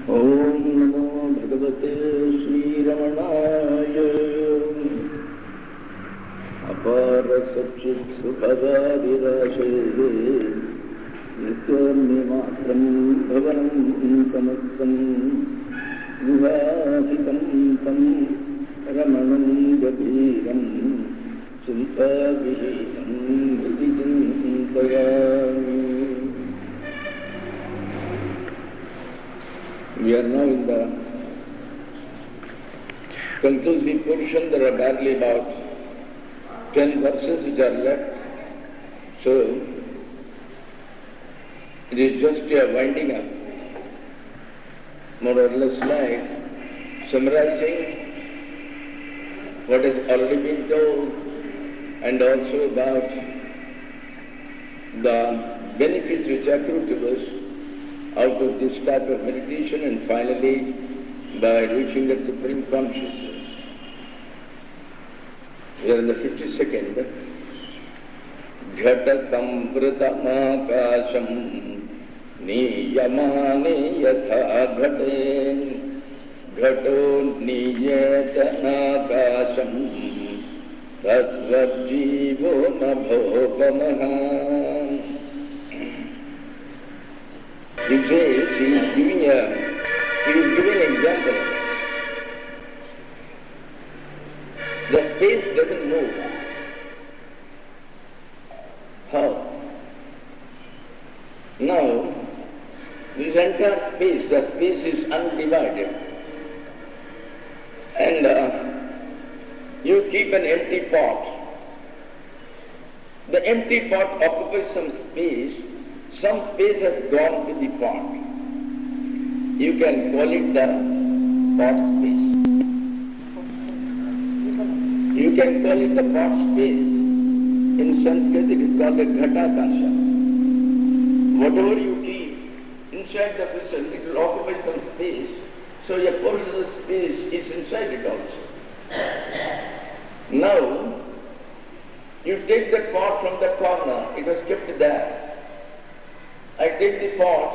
Om Namo Bhagavate Sri Ramanaya Apara Satchit Sukhadadiraje Nityanimatram Bhavanam Samastam Vivasitam Tam Ramanam Gabhiram Chintavihitam Vidicintayami. We are now in the conclusive portion. There are barely about 10 verses which are left. So, it is just a winding up, more or less like summarizing what has already been told and also about the benefits which accrue to us out of this type of meditation, and finally by reaching the Supreme Consciousness. We are in the 52nd. Ghatatam vritamakasham niyamane yatha ghate ghato niyetanakasham tatvajjivo nabhopamaha. He says, he is giving an example. The space doesn't move. How? Now, this entire space, the space is undivided. And you keep an empty pot. The empty pot occupies some space. Some space has gone to the pot. You can call it the pot space. You can call it the pot space. In Sanskrit it is called the ghatakasha. Whatever you keep inside the vessel, it will occupy some space. So a portion of the space is inside it also. Now, you take the pot from the corner, it was kept there. I take the pot,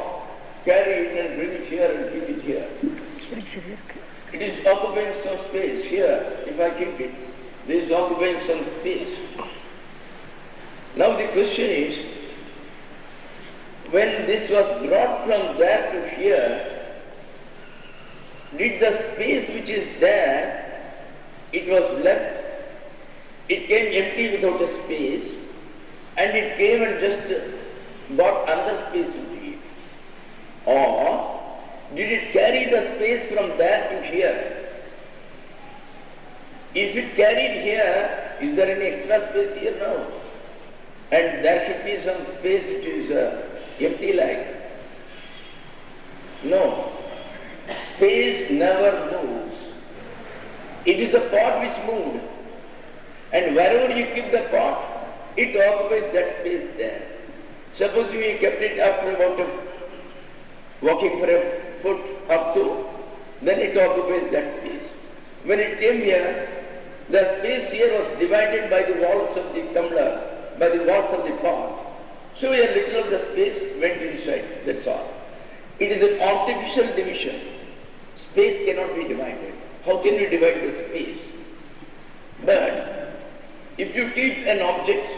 carry it and bring it here and keep it here. It is occupying some space here. If I keep it, this is occupying some space. Now the question is, when this was brought from there to here, did the space which is there, it was left, it came empty without a space, and it came and just got another space into it? Or did it carry the space from there to here? If it carried here, is there any extra space here? No. And there should be some space which is empty like. No. Space never moves. It is the pot which moved. And wherever you keep the pot, it occupies that space there. Suppose we kept it after about walking for a foot up to, then it occupies that space. When it came here, the space here was divided by the walls of the tumbler, by the walls of the pot. So a little of the space went inside, that's all. It is an artificial division. Space cannot be divided. How can you divide the space? But if you keep an object,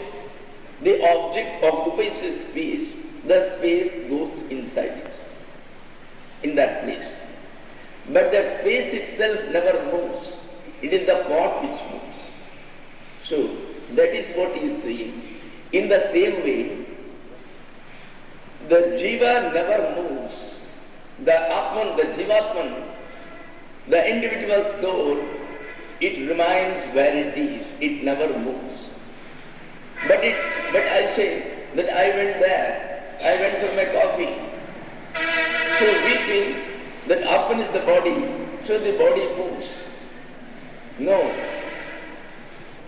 the object occupies a space, the space goes inside it, in that place. But the space itself never moves. It is the pot which moves. So, that is what he is saying. In the same way, the jiva never moves. The Atman, the jivatman, the individual soul, it remains where it is. It never moves. But I say that I went there, I went for my coffee. So we think that Atman is the body, so the body moves. No.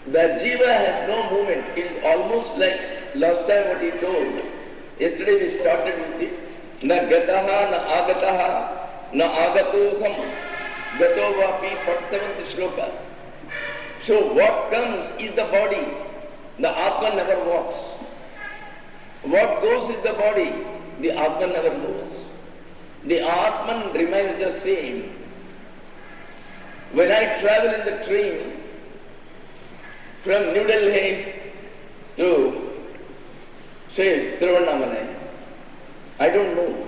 The jiva has no movement. It is almost like last time what he told. Yesterday we started with it. Na gataha, na agataha, na agatoham, gato vapi, 47th shloka. So what comes is the body. The Atma never walks. What goes is the body. The Atma never moves. the Atman remains the same. When I travel in the train from New Delhi to, say, Tiruvannamalai, I don't move.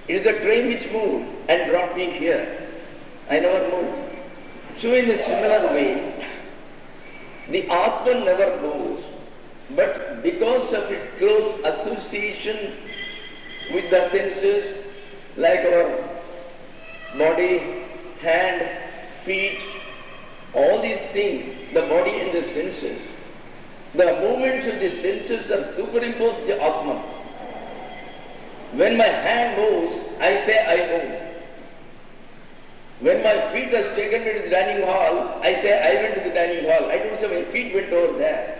It is the train which moved and brought me here. I never moved. So in a similar way, the Atman never moves, but because of its close association with the senses, like our body, hand, feet, all these things, the body and the senses, the movements of the senses are superimposed the Atman. When my hand moves, I say I move. When my feet are taken me to the dining hall, I say I went to the dining hall. I don't say my feet went over there.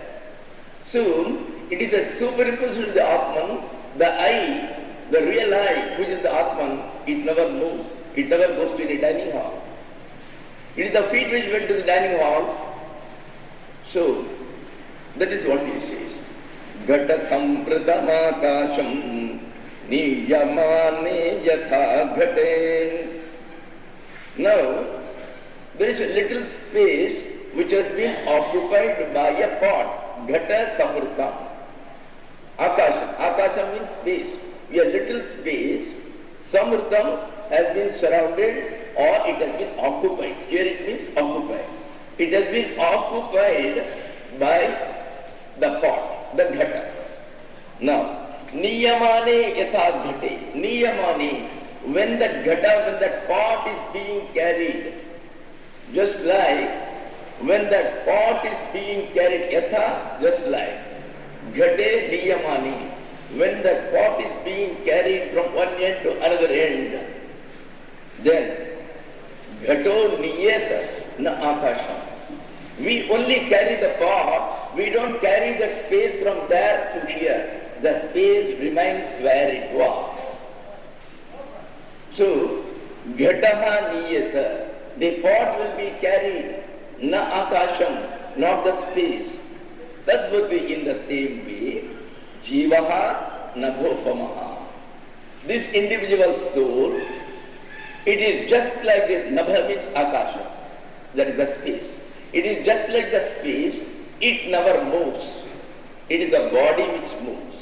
So, it is a superimposition of the Atman, the I, the real I, which is the Atman, it never moves. It never goes to the dining hall. It is the feet which went to the dining hall. So, that is what he says. Gatatam pradamakasham niyamane yatha ghate. Now, there is a little space which has been occupied by a pot, ghata samurtam. Akasha. Akasha means space. A little space, samurtam has been surrounded or it has been occupied. Here it means occupied. It has been occupied by the pot, the ghata. Now, niyamane yatha ghate. Niyamane. When that ghata, when that pot is being carried, just like when that pot is being carried, yatha, just like ghate niyamani, when that pot is being carried from one end to another end, then ghato niyeta na akasham. We only carry the pot, we don't carry the space from there to here. The space remains where it was. So, ghataha niyata, the pot will be carried, na akasham, not the space. That would be in the same way, jivaha nabhopamaha. This individual soul, it is just like this, nabha means akasha, that is the space. It is just like the space, it never moves. It is the body which moves.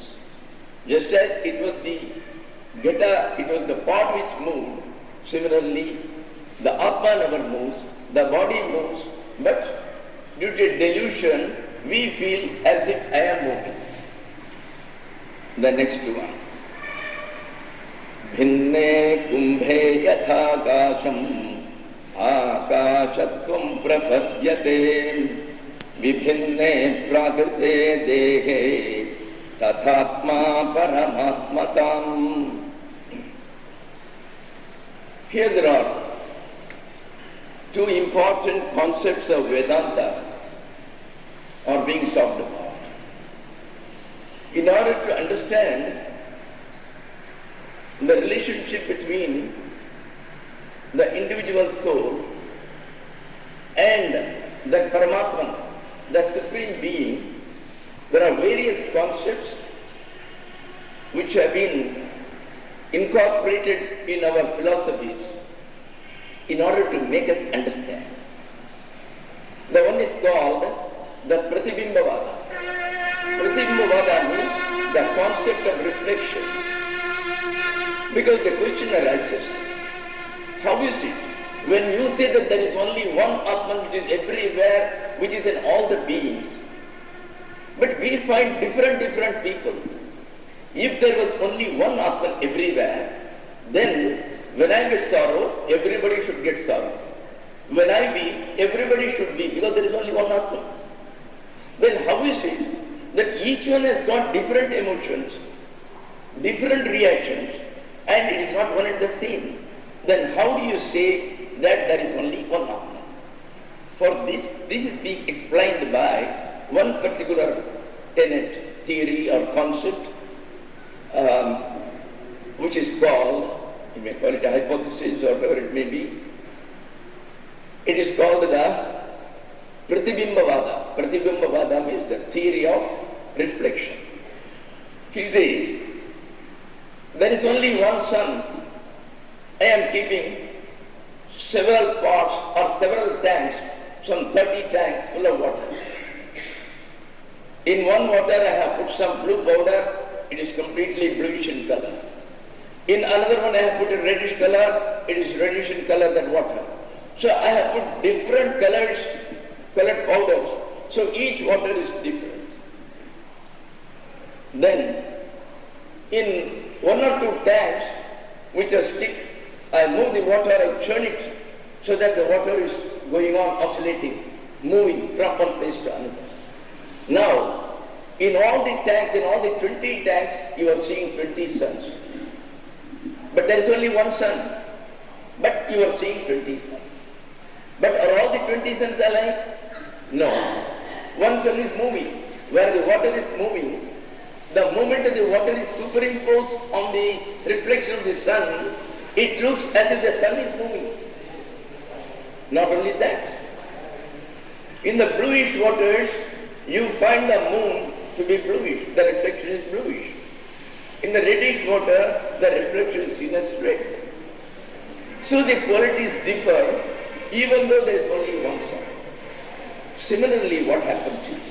Just as it was the ghata, it was the pot which moved. Similarly, the Atma never moves, the body moves, but due to delusion, we feel as if I am moving. The next one. Bhinne kumbhe yatha akasham akashatvam prapadyate vibhinne prakrite dehe tathatma paramatmatam. Here there are two important concepts of Vedanta are being talked about. In order to understand the relationship between the individual soul and the Paramatma, the Supreme Being, there are various concepts which have been incorporated in our philosophies in order to make us understand. The one is called the Pratibimbavada. Pratibimbavada means the concept of reflection. Because the question arises, how is it? When you say that there is only one Atman which is everywhere, which is in all the beings, but we find different people. If there was only one Atman everywhere, then when I get sorrow, everybody should get sorrow. When I weep, everybody should weep, because there is only one Atman. Then how is it that each one has got different emotions, different reactions, and it is not one and the same? Then how do you say that there is only one Atman? For this is being explained by one particular tenet, theory or concept, which is called, you may call it a hypothesis or whatever it may be. It is called the Pratibimbavada. Pratibimbavada means the theory of reflection. He says, there is only one sun I am keeping several pots or several tanks, some 30 tanks full of water. In one water I have put some blue powder, it is completely bluish in color. In another one I have put a reddish color, it is reddish in color, that water. So I have put different colored powders, so each water is different. Then, in one or two tanks, with a stick, I move the water, I churn it, so that the water is going on oscillating, moving from one place to another. Now, in all the tanks, in all the 20 tanks, you are seeing 20 suns. But there is only one sun. But you are seeing 20 suns. But are all the 20 suns alike? No. One sun is moving. Where the water is moving, the moment that the water is superimposed on the reflection of the sun, it looks as if the sun is moving. Not only that, in the bluish waters, you find the moon to be bluish, the reflection is bluish. In the reddish water, the reflection is seen as red. So the qualities differ, even though there is only one sun. Similarly, what happens is,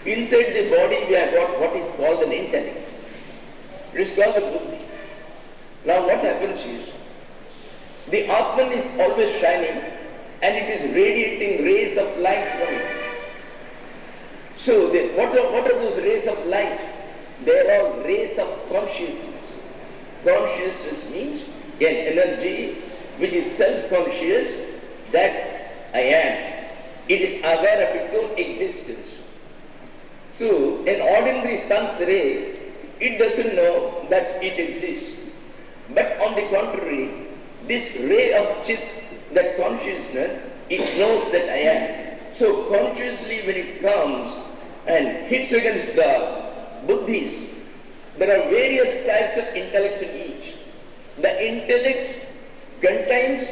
inside the body we have got what is called an intellect. It is called the buddhi. Now what happens is, the Atman is always shining and it is radiating rays of light from it. So what are those rays of light? They are all rays of consciousness. Consciousness means an energy which is self-conscious that I am. It is aware of its own existence. So an ordinary sun's ray, it doesn't know that it exists. But on the contrary, this ray of chit, that consciousness, it knows that I am. So consciously when it comes and hits against the buddhis, there are various types of intellects in each. The intellect contains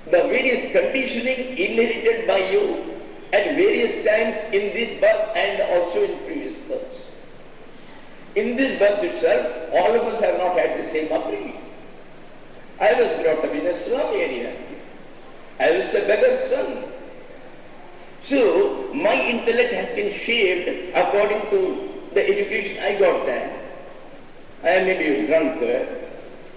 the various conditioning inherited by you at various times in this birth and also in previous births. In this birth itself, all of us have not had the same upbringing. I was brought up in a slum area. I was a beggar's son. So, my intellect has been shaped according to the education I got there. I may be a drunkard,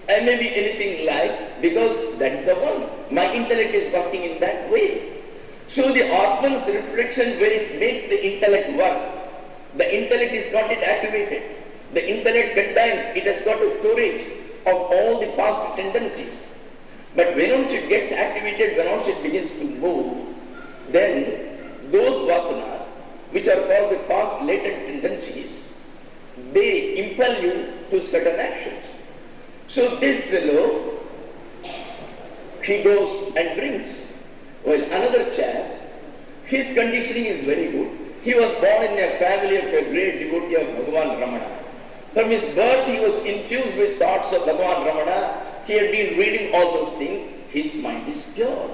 I may be anything like, because that is the one. My intellect is working in that way. So the Atman's reflection, when it makes the intellect work, the intellect is not yet activated. The intellect contains, it has got a storage of all the past tendencies. But when once it gets activated, when once it begins to move, then those vasanas, which are called the past latent tendencies, they impel you to certain actions. So this fellow, he goes and drinks. Well, another chap, his conditioning is very good. He was born in a family of a great devotee of Bhagavan Ramana. From his birth he was infused with thoughts of Bhagavan Ramana. He had been reading all those things. His mind is pure.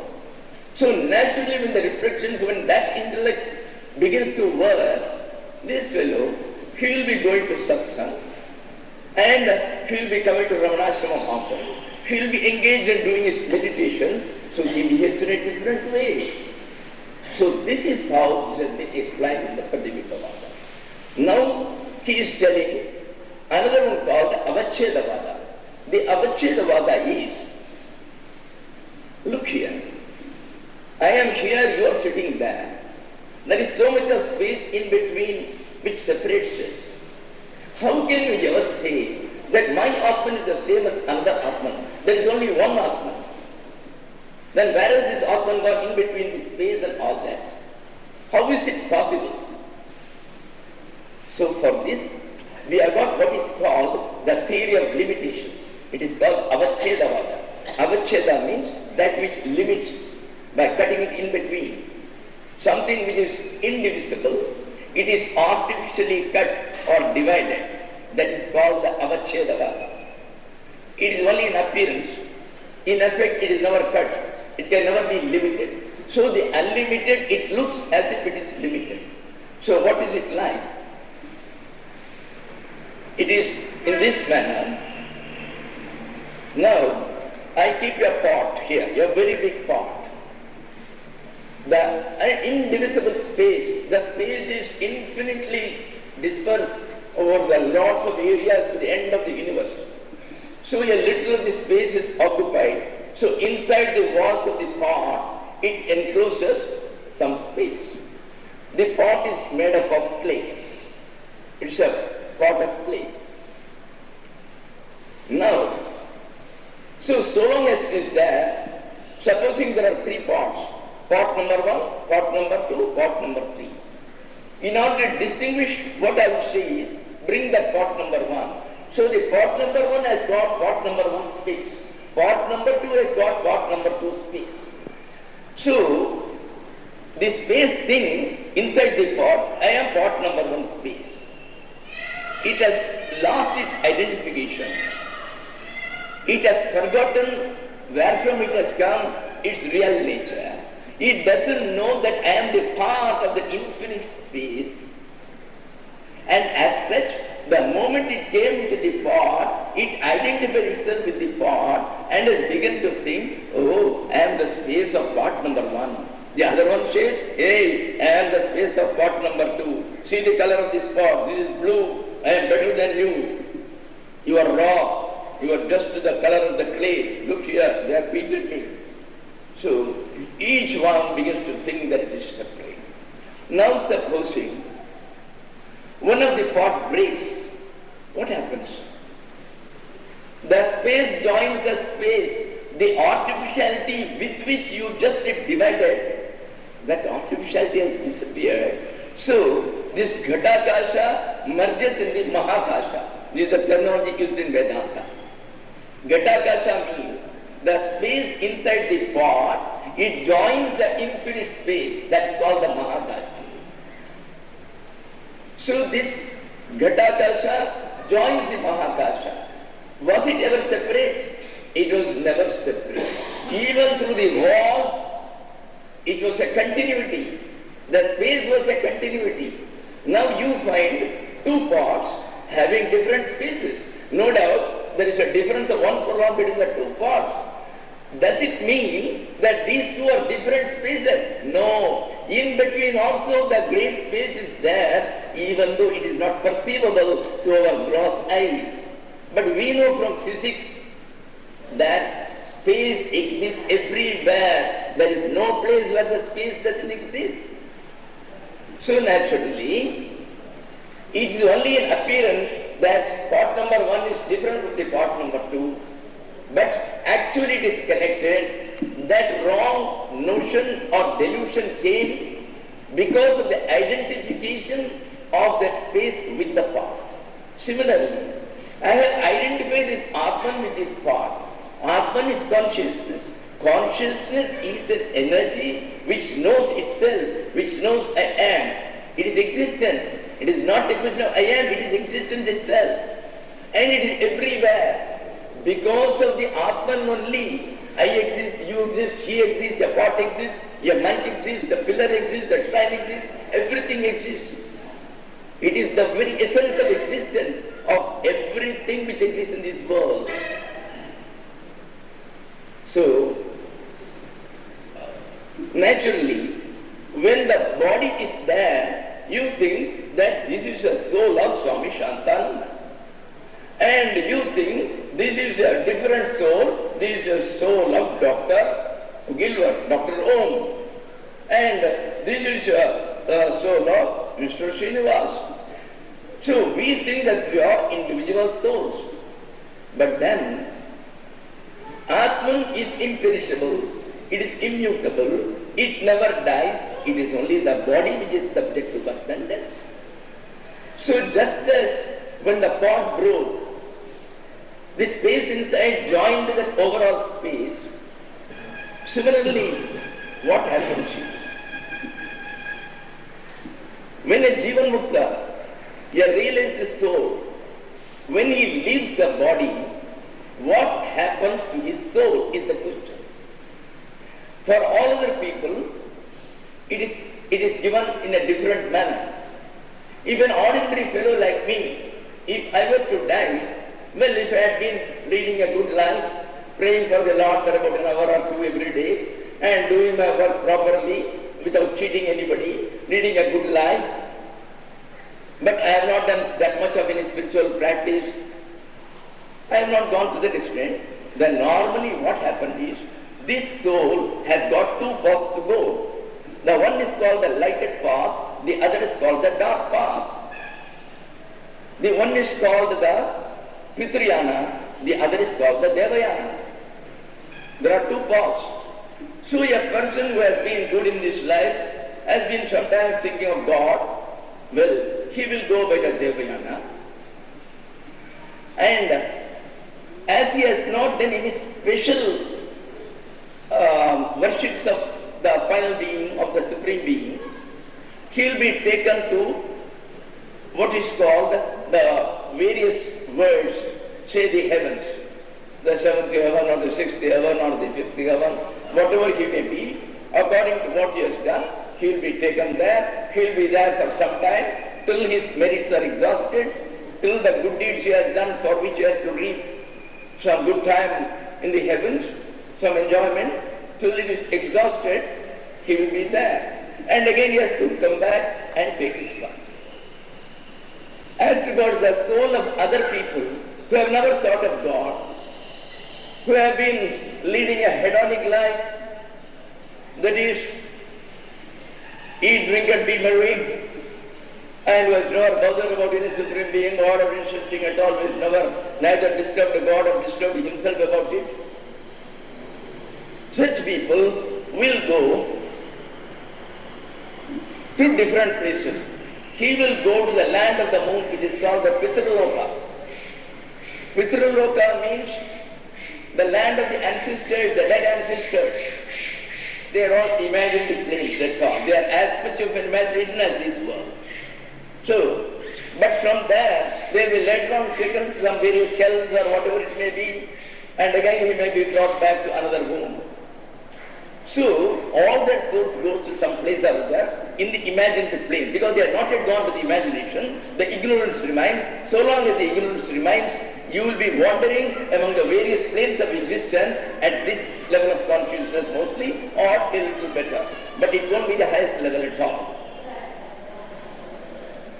So naturally when the reflections, when that intellect begins to work, this fellow, he will be going to satsang and he will be coming to Ramanasramam often. He will be engaged in doing his meditations, so he behaves in a different way. So this is how this has been explained in the Pradipikavada. Now he is telling another one called Avachedavada. The Avachedavada is, look here, I am here, you are sitting there. There is so much of space in between which separates us. How can you ever say that my Atman is the same as another Atman? There is only one Atman. Then where is this Atman got in between the space and all that? How is it possible? So for this, we have got what is called the theory of limitations. It is called Avachedavada. Avacheda means that which limits by cutting it in between. Something which is indivisible, it is artificially cut or divided. That is called the Avachedavada. It is only in appearance. In effect, it is never cut. It can never be limited. So the unlimited, it looks as if it is limited. So what is it like? It is in this manner Now, I keep a pot here, a very big pot. The indivisible space, the space is infinitely dispersed over the lots of areas to the end of the universe. So a little of the space is occupied. So inside the walls of the pot, it encloses some space. The pot is made up of clay. It's a pot of clay. Now, so long as it is there, supposing there are three pots, pot number 1, pot number 2, pot number 3. In order to distinguish, what I would say is, bring that pot number 1. So the pot number 1 has got pot number 1 space. Pot number 2 has got pot number 2 space. So, the space thinks inside the pot, I am pot number 1 space. It has lost its identification. It has forgotten where from it has come, its real nature. It doesn't know that I am the part of the infinite space. And as such, the moment it came into the pot, it identified itself with the pot and has begun to think, oh, I am the space of pot number 1. The other one says, hey, I am the space of pot number 2. See the color of this pot, this is blue, I am better than you. You are raw. You are just the color of the clay. Look here, they have beaten me. So, each one begins to think that it is separate. Now supposing one of the pot breaks, what happens? The space joins the space. The artificiality with which you just divided, that artificiality has disappeared. So, this Ghatakasha merges in the Mahakasha. This is the terminology used in Vedanta. Ghatakasha means the space inside the pot, it joins the infinite space, that's called the Mahakasha. So this Ghatakasha joins the Mahakasha. Was it ever separate? It was never separate. Even through the wall, it was a continuity. The space was a continuity. Now you find two pots having different spaces. No doubt, there is a difference of 1 furlong between the two pots. Does it mean that these two are different spaces? No. In between also the great space is there, even though it is not perceivable to our gross eyes. But we know from physics that space exists everywhere. There is no place where the space doesn't exist. So naturally, it is only an appearance that pot number 1 is different from the pot number 2. But actually it is connected. That wrong notion or delusion came because of the identification of the space with the pot. Similarly, I have identified this Atman with this pot. Atman is consciousness. Consciousness is an energy which knows itself, which knows I am. It is existence. It is not a question of I am, it is existence itself. And it is everywhere. Because of the Atman only, I exist, you exist, he exists, the pot exists, your mic exists, the pillar exists, the shrine exists, everything exists. It is the very essence of existence of everything which exists in this world. So, naturally, when the body is there, you think that this is the soul of Swami Shantananda. And you think this is a different soul, this is the soul of Dr. Gilbert, Dr. Om. And this is the soul of Mr. Srinivas. So we think that we are individual souls. But then, Atman is imperishable, it is immutable, it never dies, it is only the body which is subject to birth and death. So just as when the pot broke, the space inside joined the overall space, similarly, what happens is, when a Jivan Mukta, he realizes the soul, when he leaves the body, what happens to his soul is the question. For all other people, it is given in a different manner. If an ordinary fellow like me, if I were to die, well, if I had been leading a good life, praying for the Lord for about an hour or two every day, and doing my work properly without cheating anybody, leading a good life. But I have not done that much of any spiritual practice. I have not gone to that extent. Then normally what happens is, this soul has got two paths to go. The one is called the lighted path, the other is called the dark path. The one is called the Pitriyana, the other is called the Devayana. There are two paths. So a person who has been good in this life has been sometimes thinking of God, well, he will go by the Devayana. And as he has not done any special worships of the final being, of the Supreme Being, he will be taken to what is called the various worlds, say the heavens, the seventh heaven or the sixth heaven or the fifth heaven, whatever he may be, according to what he has done, he will be taken there. He will be there for some time, till his merits are exhausted, till the good deeds he has done for which he has to reap some good time in the heavens, some enjoyment, till it is exhausted, he will be there. And again he has to come back and take his part. As regards the soul of other people who have never thought of God, who have been leading a hedonic life, that is, eat, drink and be merry, and was never bothered about any Supreme Being or of insisting at all, was neither disturbed God or disturbed himself about it. Such people will go to different places. He will go to the land of the moon, which is called the Pitraloka. Pitraloka means the land of the ancestors, the dead ancestors. They are all imagined places, that's all. They are as much of an imagination as this world. So, but from there, they will later on taken to some various hells or whatever it may be, and again he may be brought back to another womb. So, all that souls goes to some place or other in the imagined plane, because they are not yet gone to the imagination, the ignorance remains. So long as the ignorance remains, you will be wandering among the various planes of existence at this level of consciousness mostly, or a little better. But it won't be the highest level at all.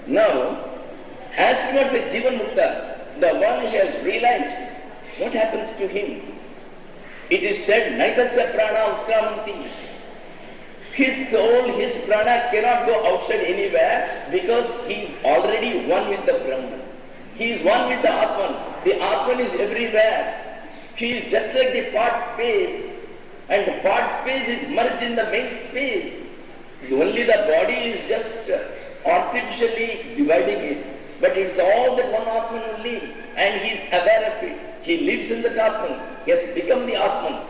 Now, as regards the Jivan Mukta, the one who has realized, what happens to him? It is said, Naitasya prana utkramanti. His soul, his prana cannot go outside anywhere because he is already one with the Brahman. He is one with the Atman. The Atman is everywhere. He is just like the part space, and the part space is merged in the main space. Only the body is just artificially dividing it. But it's all that one Atman only, and he is aware of it. He lives in the Atman. He has become the Atman.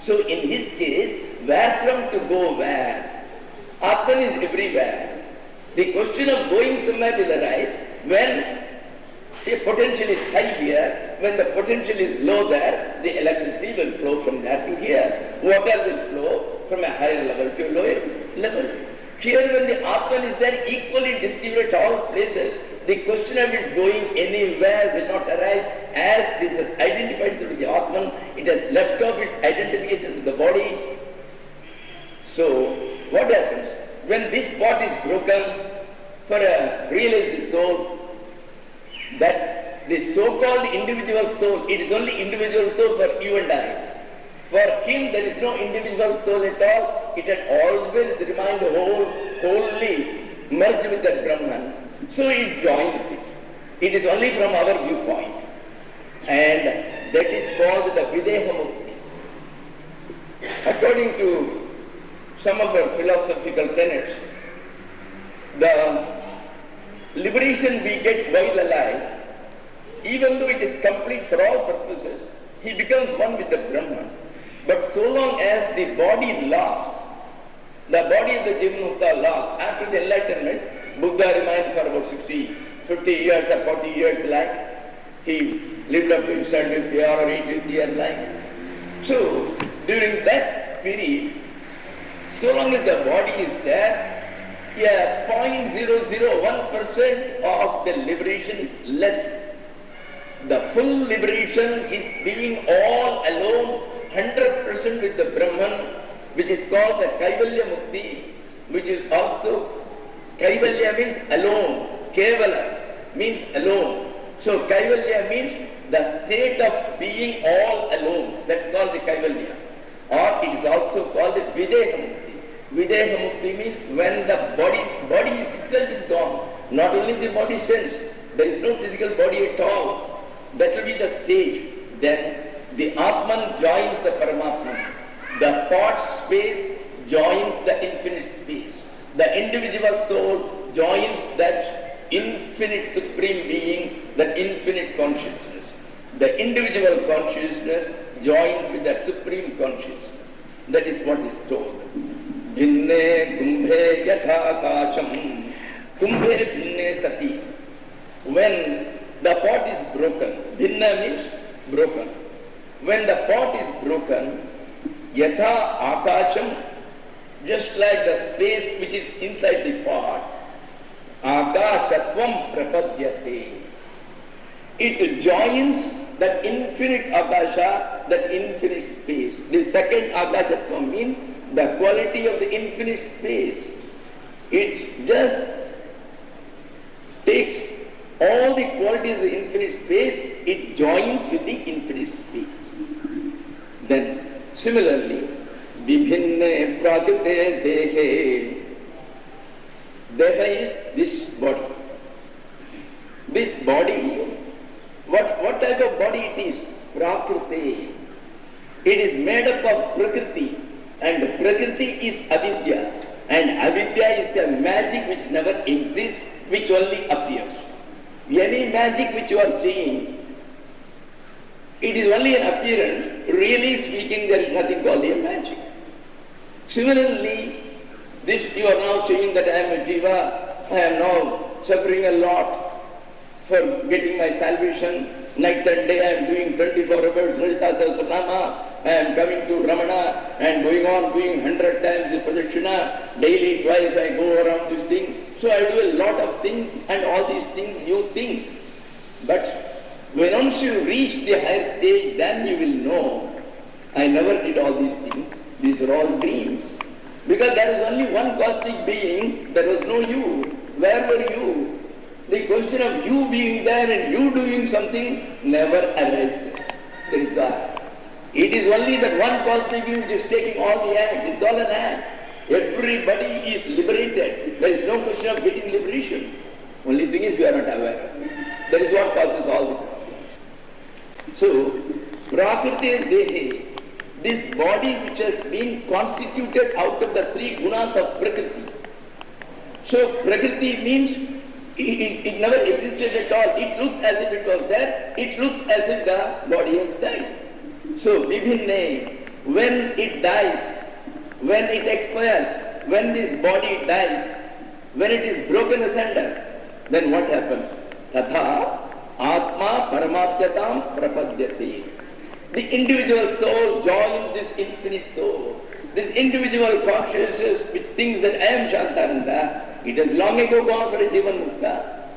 So in his case, where from to go where? Atman is everywhere. The question of going somewhere will arise when the potential is high here, when the potential is low there, the electricity will flow from there to here. Water will flow from a higher level to a lower level. Here when the Atman is there, equally distributed at all places, the question of it going anywhere will not arise. As this is identified through the Atman, it has left off its identification with the body. So, what happens? When this pot is broken for a realized soul, that the so-called individual soul, it is only individual soul for you and I. For him there is no individual soul at all. It had always remained wholly merged with that Brahman. So it joins it. It is only from our viewpoint. And that is called the Videha Mukti. According to some of our philosophical tenets, the liberation we get while alive, even though it is complete for all purposes, he becomes one with the Brahman. But so long as the body lost, the body of the Jivanmukta lost, after the enlightenment, Buddha remained for about 50 years or 40 years life. He lived up to his 70th year or 80th year life. So, during that period, so long as the body is there, 0.001% of the liberation is less. The full liberation is being all alone, 100% with the Brahman, which is called the Kaivalya Mukti, which is also, Kaivalya means alone, Kevala means alone. So Kaivalya means the state of being all alone. That's called the Kaivalya. Or it is also called the Videha Mukti. Videha Mukti means when the body itself is gone. Not only the body sense, there is no physical body at all. That will be the stage. Then the Atman joins the Paramatma. The thought space joins the infinite space. The individual soul joins that infinite supreme being, that infinite consciousness. The individual consciousness joins with the supreme consciousness. That is what is told. Bhinne kumbhe yatha akasham, kumbhe bhinne sati. When the pot is broken, bhinna means broken. When the pot is broken, yatha akasham, just like the space which is inside the pot, akashatvam prapadyate. It joins that infinite akasha, that infinite space. The second akashatvam means the quality of the infinite space. It just takes all the qualities of the infinite space, it joins with the infinite space. Then, similarly, vibhinne prakrite dehe. Deha is this body. This body, what type of body it is? Prakriti. It is made up of Prakriti, and Prakriti is avidya, and avidya is a magic which never exists, which only appears. Any magic which you are seeing, it is only an appearance. Really speaking, there is nothing called a magic. Similarly, this you are now saying that I am a jiva, I am now suffering a lot for getting my salvation. Night and day I am doing 24 hours Lalita Sahasranama, I am coming to Ramana and going on doing 100 times the pradakshina. Daily twice I go around this thing. So I do a lot of things, and all these things you think. But when once you reach the higher stage, then you will know, I never did all these things. These are all dreams. Because there is only one cosmic being, there was no you. Where were you? The question of you being there and you doing something never arises. There is God. It is only that one cosmic being which is taking all the acts. It's all an act. Everybody is liberated. There is no question of getting liberation. Only thing is we are not aware. That is what causes all the problems. So, Prakriti Dehi, this body which has been constituted out of the three gunas of Prakriti. So, Prakriti means it never existed at all. It looks as if it was there. It looks as if the body has died. So, Vibhinne, when it dies, when it expires, when this body dies, when it is broken asunder, then what happens? Tatha Atma Paramacharya Prapadyate. The individual soul joins this infinite soul. This individual consciousness which thinks that I am Shantananda, it has long ago gone for a Jivan Mukta.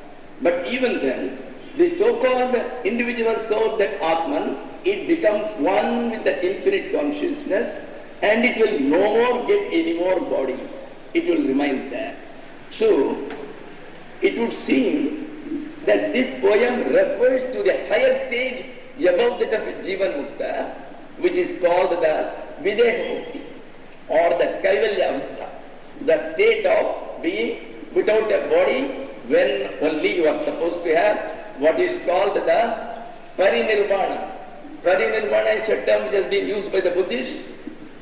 But even then, the so-called individual soul, that Atman, it becomes one with the infinite consciousness, and it will no more get any more body. It will remain there. So, it would seem that this poem refers to the higher stage above that of Jivan Mukta, which is called the Videha Mukti, or the Kaivalya Avastha, the state of being without a body, when only you are supposed to have what is called the Parinirvana. Parinirvana is a term which has been used by the Buddhists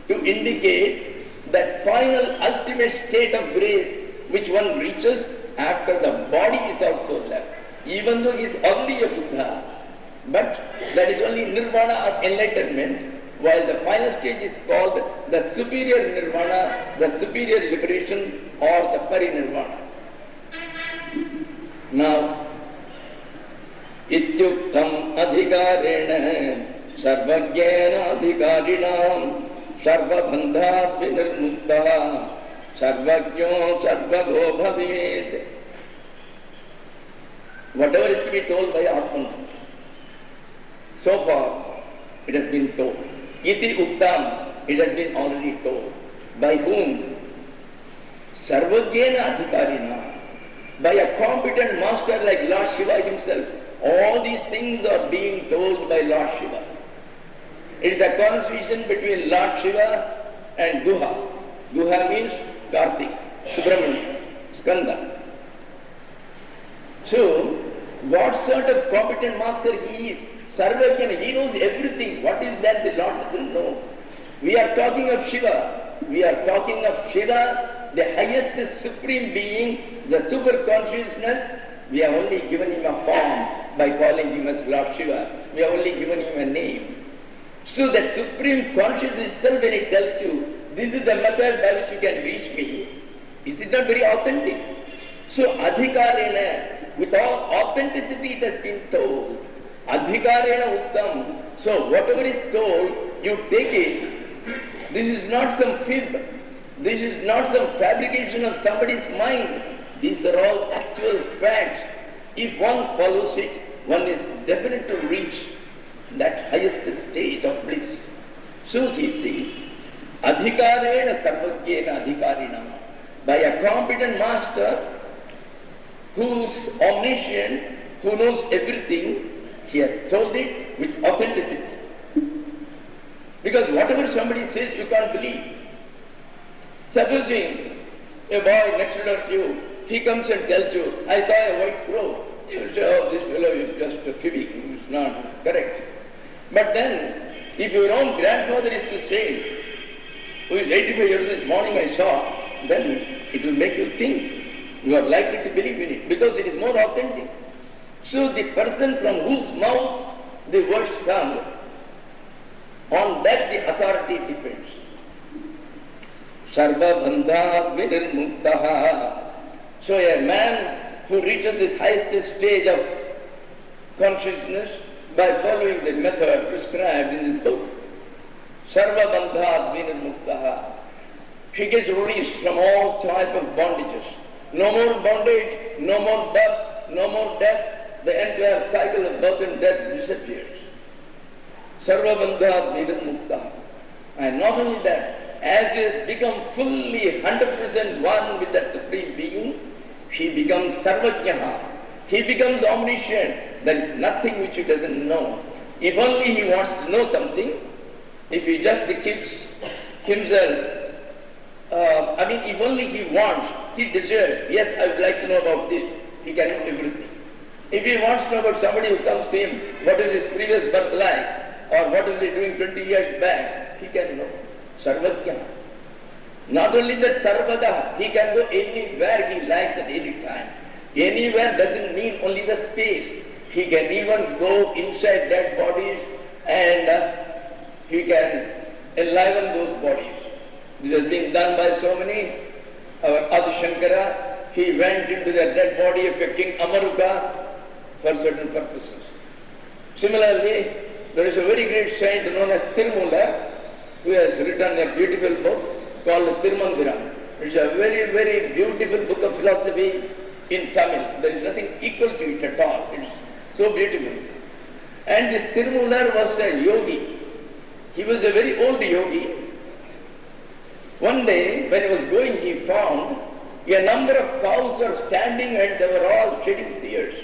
to indicate that final ultimate state of grace which one reaches after the body is also left. Even though he is only a Buddha, but that is only nirvana or enlightenment, while the final stage is called the superior nirvana, the superior liberation, or the parinirvana. Now, ityuktam adhikarena sarvajnana adhikarinam sarvabandhat vinirmukta sarvajno sarvago bhavet. Whatever is to be told by Atma, So far, it has been told. Iti Uttam, it has been already told. By whom? Sarvajnena Adhikarina. By a competent master like Lord Shiva himself. All these things are being told by Lord Shiva. It is a conversation between Lord Shiva and Guha. Guha means Kartik, Subramanya, Skanda. So, what sort of competent master he is? Sarvajna, he knows everything. What is that the Lord doesn't know? We are talking of Shiva. We are talking of Shiva, the highest supreme being, the super consciousness. We have only given him a form by calling him as Lord Shiva. We have only given him a name. So the supreme consciousness itself, when it tells you, this is the method by which you can reach me, is it not very authentic? So Adhikarena, with all authenticity it has been told. Adhikarena Uttam. So whatever is told, you take it. This is not some fib. This is not some fabrication of somebody's mind. These are all actual facts. If one follows it, one is definite to reach that highest state of bliss. So he says, Adhikarena Sarvajnena Adhikarina. By a competent master who is omniscient, who knows everything, he has told it with authenticity. Because whatever somebody says, you can't believe. Supposing a boy next door to you, he comes and tells you, I saw a white crow. You will say, oh, this fellow is just fibbing, it's not correct. But then, if your own grandfather is to say, who is 85 years this morning I saw, then it will make you think. You are likely to believe in it, because it is more authentic. So the person from whose mouth the words come, on that the authority depends. Sarva bandha vinirmuktaha. So a man who reaches this highest stage of consciousness by following the method prescribed in this book, Sarva bandha vinirmuktaha. He gets released from all type of bondages. No more bondage, no more birth, no more death. The entire cycle of birth and death disappears. Sarva bandha vinirmuktaha. And not only that, as he has become fully 100% one with that Supreme Being, he becomes Sarvajnaha. He becomes omniscient. There is nothing which he doesn't know. If only he wants to know something, if he just keeps himself, if only he wants, he desires, yes, I would like to know about this, he can know everything. If he wants to know about somebody who comes to him, what is his previous birth like, or what is he doing 20 years back, he can know. Sarvajna. Not only that, Sarvada, he can go anywhere he likes at any time. Anywhere doesn't mean only the space. He can even go inside dead bodies and he can enliven those bodies. This has been done by so many. Our Adi-Shankara, he went into the dead body of a king Amaruka for certain purposes. Similarly, there is a very great saint known as Tirumala, who has written a beautiful book called Tirumandiram. It is a very, very beautiful book of philosophy in Tamil. There is nothing equal to it at all. It is so beautiful. And this Tirumala was a yogi. He was a very old yogi. One day, when he was going, he found a number of cows were standing and they were all shedding tears.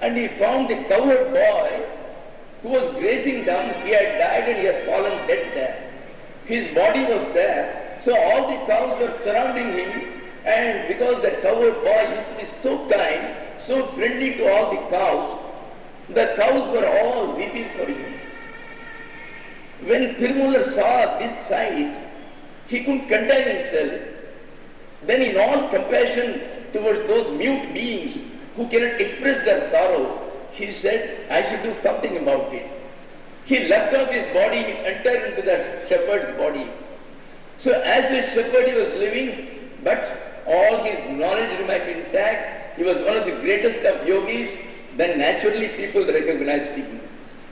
And he found the cowherd boy who was grazing down. He had died and he had fallen dead there. His body was there. So all the cows were surrounding him, and because the cowherd boy used to be so kind, so friendly to all the cows were all weeping for him. When Tirumala saw this sight, he couldn't contain himself. Then in all compassion towards those mute beings who cannot express their sorrow, he said, I should do something about it. He left off his body and entered into that shepherd's body. So as a shepherd he was living, but all his knowledge remained intact. He was one of the greatest of yogis. Then naturally people recognized him.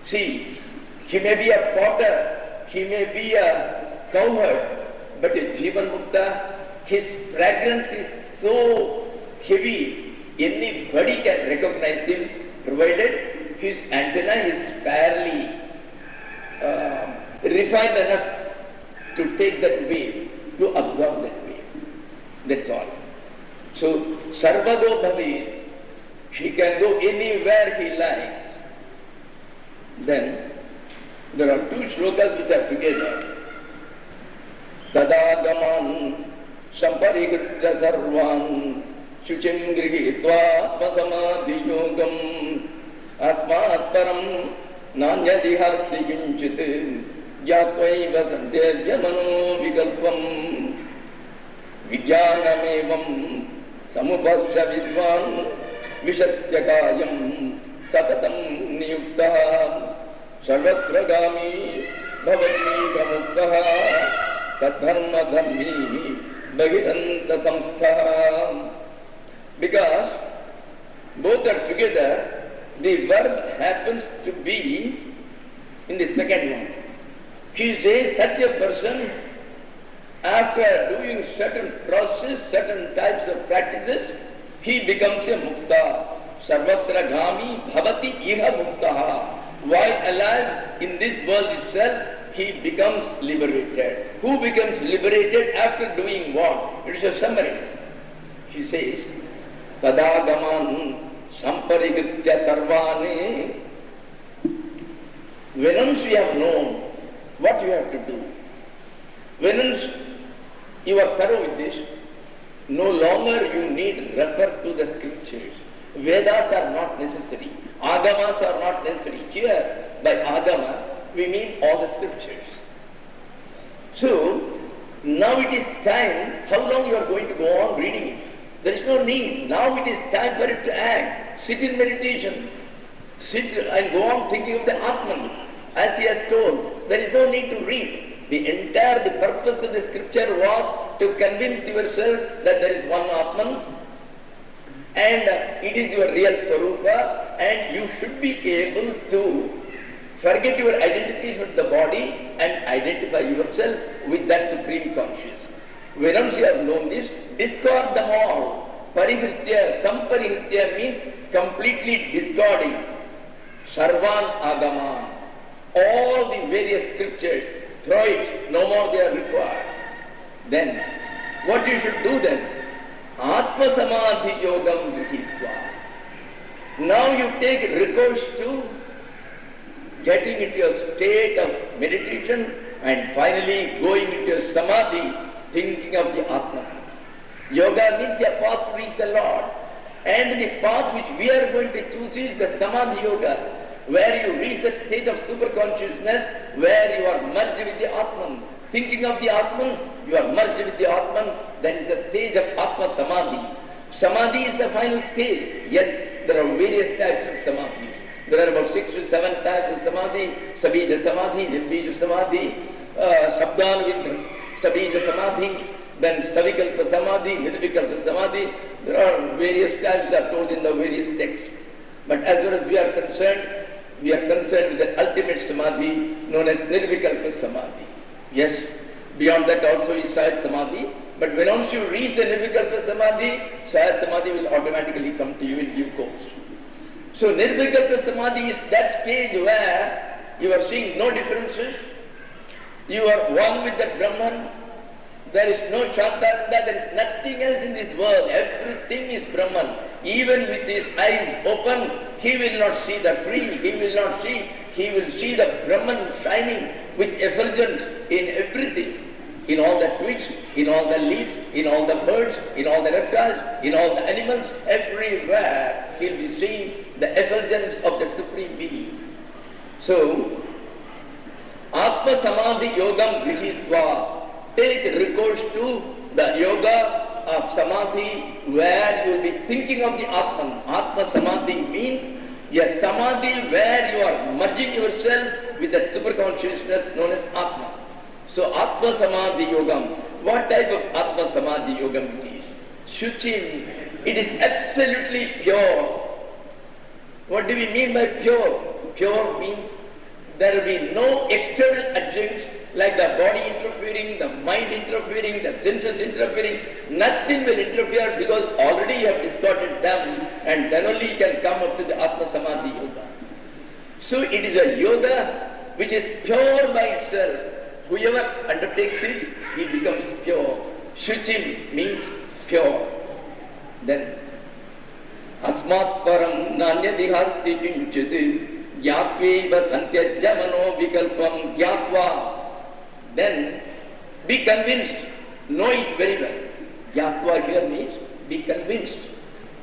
See, he may be a potter, he may be a cowherd, but a Jivan Mukta, his fragrance is so heavy, anybody can recognize him, provided his antenna is fairly refined enough to take that wave, to absorb that wave. That's all. So, Sarvado Bhavi, he can go anywhere he likes. Then, there are two shlokas which are together. Tadagaman samparigritya sarvan shuchim grihitva atmasamadhi yogam asmat param nanyadihasti kinchit jyatvaiva sandhyavya mano vikalpam vijnanamevam samupasya vidvan vishatyakayam satatam niyukta sarvatragami bhavati pramuktaha tadharma dharmi bhagiranta samstha. Because both are together, the verb happens to be in the second one. He says such a person, after doing certain process, certain types of practices, he becomes a mukta. Sarvatra gami bhavati iha muktaha. While alive in this world itself, he becomes liberated. Who becomes liberated after doing what? It is a summary. He says, Tadagaman samparigritya sarvane. When once you have known what you have to do, when once you are thorough with this, no longer you need refer to the scriptures. Vedas are not necessary. Agamas are not necessary. Here, by agama, we mean all the scriptures. So, now it is time. How long you are going to go on reading it? There is no need. Now it is time for it to act. Sit in meditation. Sit and go on thinking of the Atman. As he has told, there is no need to read. The purpose of the scripture was to convince yourself that there is one Atman and it is your real Swarupa, and you should be able to forget your identity with the body and identify yourself with that supreme consciousness. Once you have known this, discard them all. Parihritya, samparihritya means completely discarding. Sarvan agaman. All the various scriptures, throw it, no more they are required. Then, what you should do then? Atma samadhi yogam grihitva. Now you take recourse to getting into a state of meditation and finally going into a samadhi, thinking of the Atma. Yoga means the path to reach the Lord. And the path which we are going to choose is the samadhi yoga, where you reach that state of super-consciousness, where you are merged with the Atman. Thinking of the Atman, you are merged with the Atman, that is the stage of Atma Samadhi. Samadhi is the final stage. Yes, there are various types of Samadhi. There are about 6 to 7 types of Samadhi. Sabija Samadhi, Nirbija Samadhi, Sabdanvid Sabija Samadhi, then Savikalpa Samadhi, Nirvikalpa Samadhi. There are various types are told in the various texts. But as far as we are concerned with the ultimate Samadhi known as Nirvikalpa Samadhi. Yes, beyond that also is Sayat Samadhi. But when once you reach the Nirvikalpa Samadhi, Sayat Samadhi will automatically come to you in due course. So Nirvikalpa Samadhi is that stage where you are seeing no differences. You are one with the Brahman. There is no Shantananda, there is nothing else in this world. Everything is Brahman. Even with his eyes open, he will not see the tree, he will see the Brahman shining with effulgence in everything. In all the twigs, in all the leaves, in all the birds, in all the reptiles, in all the animals, everywhere he will be seeing the effulgence of the Supreme Being. So, Atma Samadhi Yogam Grihitva. Take recourse to the yoga of Samadhi, where you will be thinking of the Atman. Atma Samadhi means a Samadhi where you are merging yourself with the super consciousness known as Atma. So Atma Samadhi Yogam. What type of Atma Samadhi Yogam it is? Shuchim. It is absolutely pure. What do we mean by pure? Pure means there will be no external adjuncts like the body interfering, the mind interfering, the senses interfering. Nothing will interfere because already you have discarded them, and then only you can come up to the Atma Samadhi Yoga. So it is a yoga which is pure by itself. Whoever undertakes it, he becomes pure. Shuchim means pure. Then, asmat param nanyadihasti kinchit gyatviva santyajya mano vikalpam gyatva. Then, be convinced. Know it very well. Gyatva here means be convinced.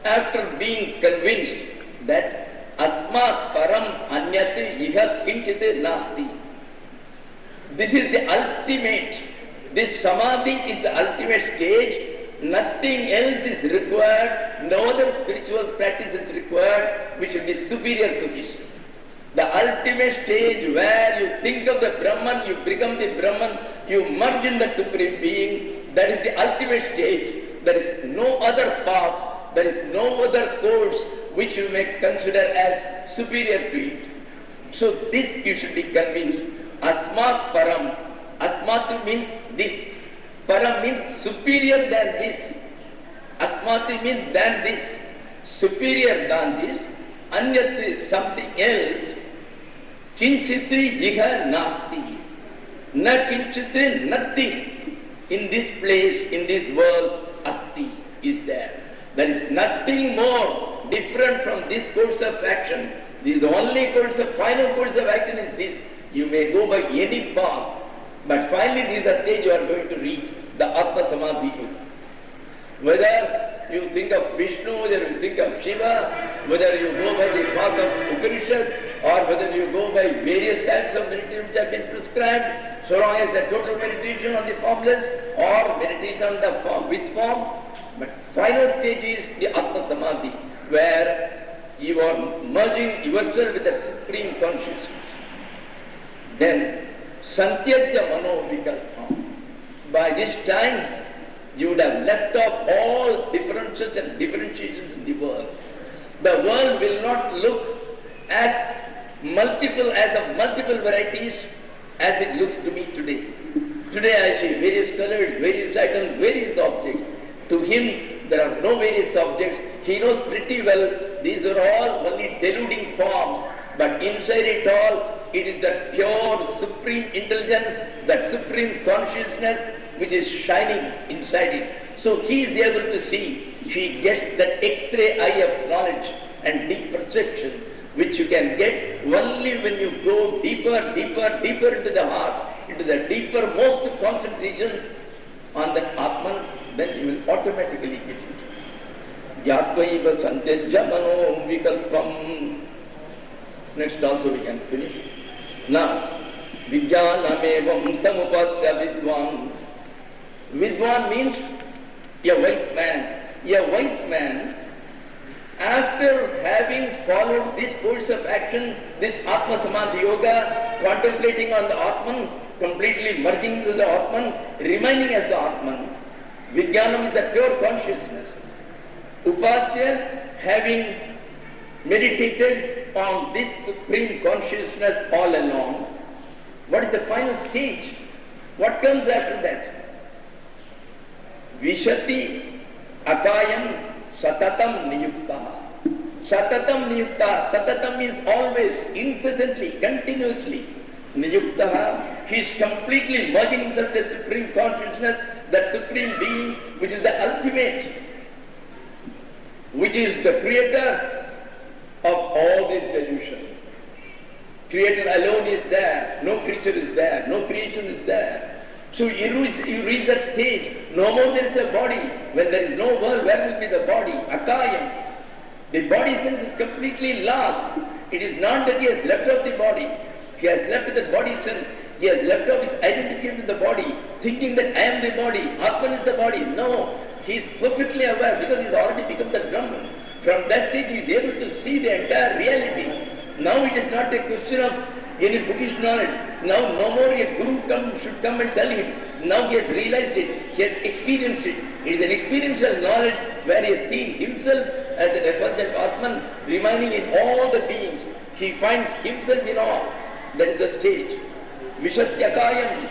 After being convinced that asmat param anyate iha kinchite nasti. This is the ultimate. This samadhi is the ultimate stage. Nothing else is required. No other spiritual practice is required which will be superior to this. The ultimate stage where you think of the Brahman, you become the Brahman, you merge in the Supreme Being, that is the ultimate stage. There is no other path, there is no other course which you may consider as superior to it. So this you should be convinced. Asmat param. Asmat means this. Param means superior than this. Asmati means than this. Superior than this. Anyat is something else. Kinchitri jiha nasti. Na kinchitri nothing. In this place, in this world, asti is there. There is nothing more different from this course of action. This is the only course of, final course of action is this. You may go by any path, but finally this is the stage you are going to reach, the Atma Samadhi. Whether you think of Vishnu, whether you think of Shiva, whether you go by the path of Upanishad, or whether you go by various types of meditation which have been prescribed, so long as the total meditation on the formless, or meditation on the form with form, but final stage is the Atma Samadhi, where you are merging yourself with the Supreme Consciousness. Then, Santyajya Mano Vikalpam. By this time, you would have left off all differences and differentiations in the world. The world will not look as multiple varieties as it looks to me today. Today I see various colors, various items, various objects. To him, there are no various objects. He knows pretty well these are all only deluding forms, but inside it all, it is that pure supreme intelligence, that supreme consciousness which is shining inside it. So he is able to see, he gets that X-ray eye of knowledge and deep perception which you can get only when you go deeper, deeper, deeper into the heart, into the deeper most concentration on that Atman, then you will automatically get it. Yatvaiva santyajya mano vikalpam. Next also we can finish. Now, Vijnanamevam samupasya vidwan. Vidwan means a wise man. A wise man, after having followed this course of action, this Atma Samadhi Yoga, contemplating on the Atman, completely merging into the Atman, remaining as the Atman. Vijnanam is the pure consciousness. Upasya, having meditated on this supreme consciousness all along, what is the final stage? What comes after that? Vishati akayam satatam niyukta. Satatam niyukta. Satatam means always, incessantly, continuously. Niyukta, he is completely merging himself with the supreme consciousness, that supreme being, which is the ultimate, which is the creator of all this delusion. Creator alone is there, no creature is there, no creation is there. So you reach that stage, no more there is a body. When there is no world, where will be the body? Akayam. The body sense is completely lost. It is not that he has left off the body. He has left the body sense. He has left off his identity with the body, thinking that I am the body, Atman is the body. No, he is perfectly aware because he has already become the Brahman. From that stage he is able to see the entire reality. Now it is not a question of any bookish knowledge. Now no more a guru should come and tell him. Now he has realized it, he has experienced it. It is an experiential knowledge where he has seen himself as an effulgent Atman remaining in all the beings. He finds himself in all. That is the stage. Vishatyakayam.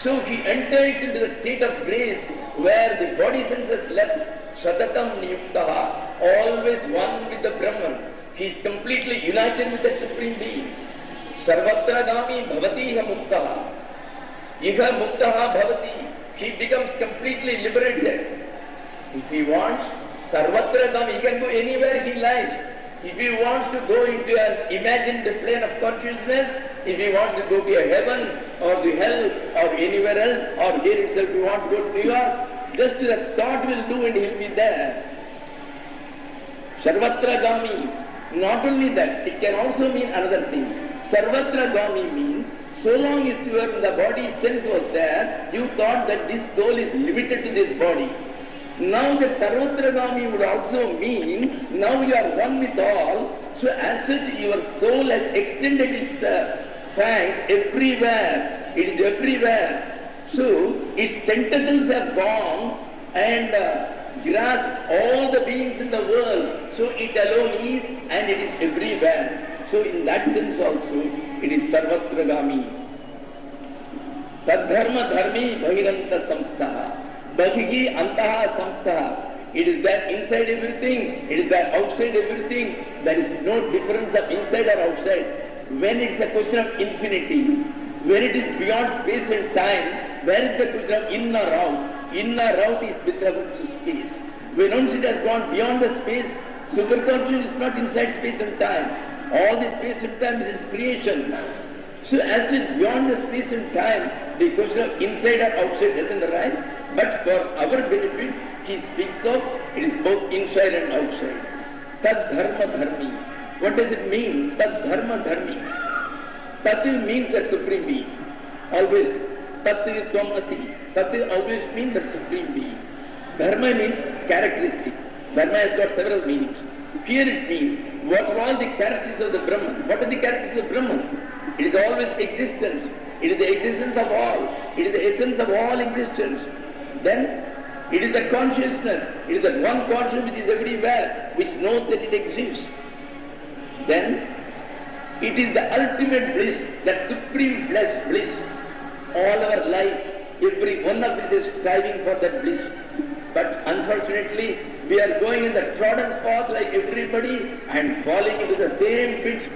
So he enters into the state of grace where the body senses left. Satatam niyuktaha. Always one with the Brahman. He is completely united with the Supreme Being. Sarvatragami bhavati muktaha. Iha muktaha bhavati. He becomes completely liberated. If he wants, sarvatragami, he can go anywhere he likes. If he wants to go into an imagined plane of consciousness, if he wants to go to a heaven or to hell or anywhere else, or here itself he wants to go to New York, just the thought will do and he'll be there. Sarvatragami, not only that, it can also mean another thing. Sarvatragami means, so long as you are in the body, sense was there, you thought that this soul is limited to this body. Now the Sarvatragami would also mean, now you are one with all, so as such your soul has extended its fangs everywhere, it is everywhere. So its tentacles have gone and grasped all the beings in the world, so it alone is and it is everywhere. So in that sense also, it is Sarvatragami. Tadharma dharmi bhagiranta samstaha. Bhagihi antaha samstaha. It is there inside everything, it is there outside everything. There is no difference of inside or outside. When it is a question of infinity, when it is beyond space and time, where is the question of in or out? In or out is with reference to space. When once it has gone beyond the space, superconscious is not inside space and time. All the space and time is its creation. So as it is beyond the space and time, the question of inside or outside doesn't arise. But for our benefit, he speaks of it is both inside and outside. Tad dharma dharmi. What does it mean? Tad dharma dharmi. Tat means the supreme being. Always. Tat is Swamiji. Tat always means the supreme being. Dharma means characteristic. Dharma has got several meanings. Here it means, what are all the characteristics of the Brahman? What are the characteristics of Brahman? It is always existence. It is the existence of all. It is the essence of all existence. Then, it is the consciousness. It is the one consciousness which is everywhere, which knows that it exists. Then, it is the ultimate bliss, the supreme bliss. All our life, every one of us is striving for that bliss. But unfortunately, we are going in the trodden path like everybody and falling into the same pit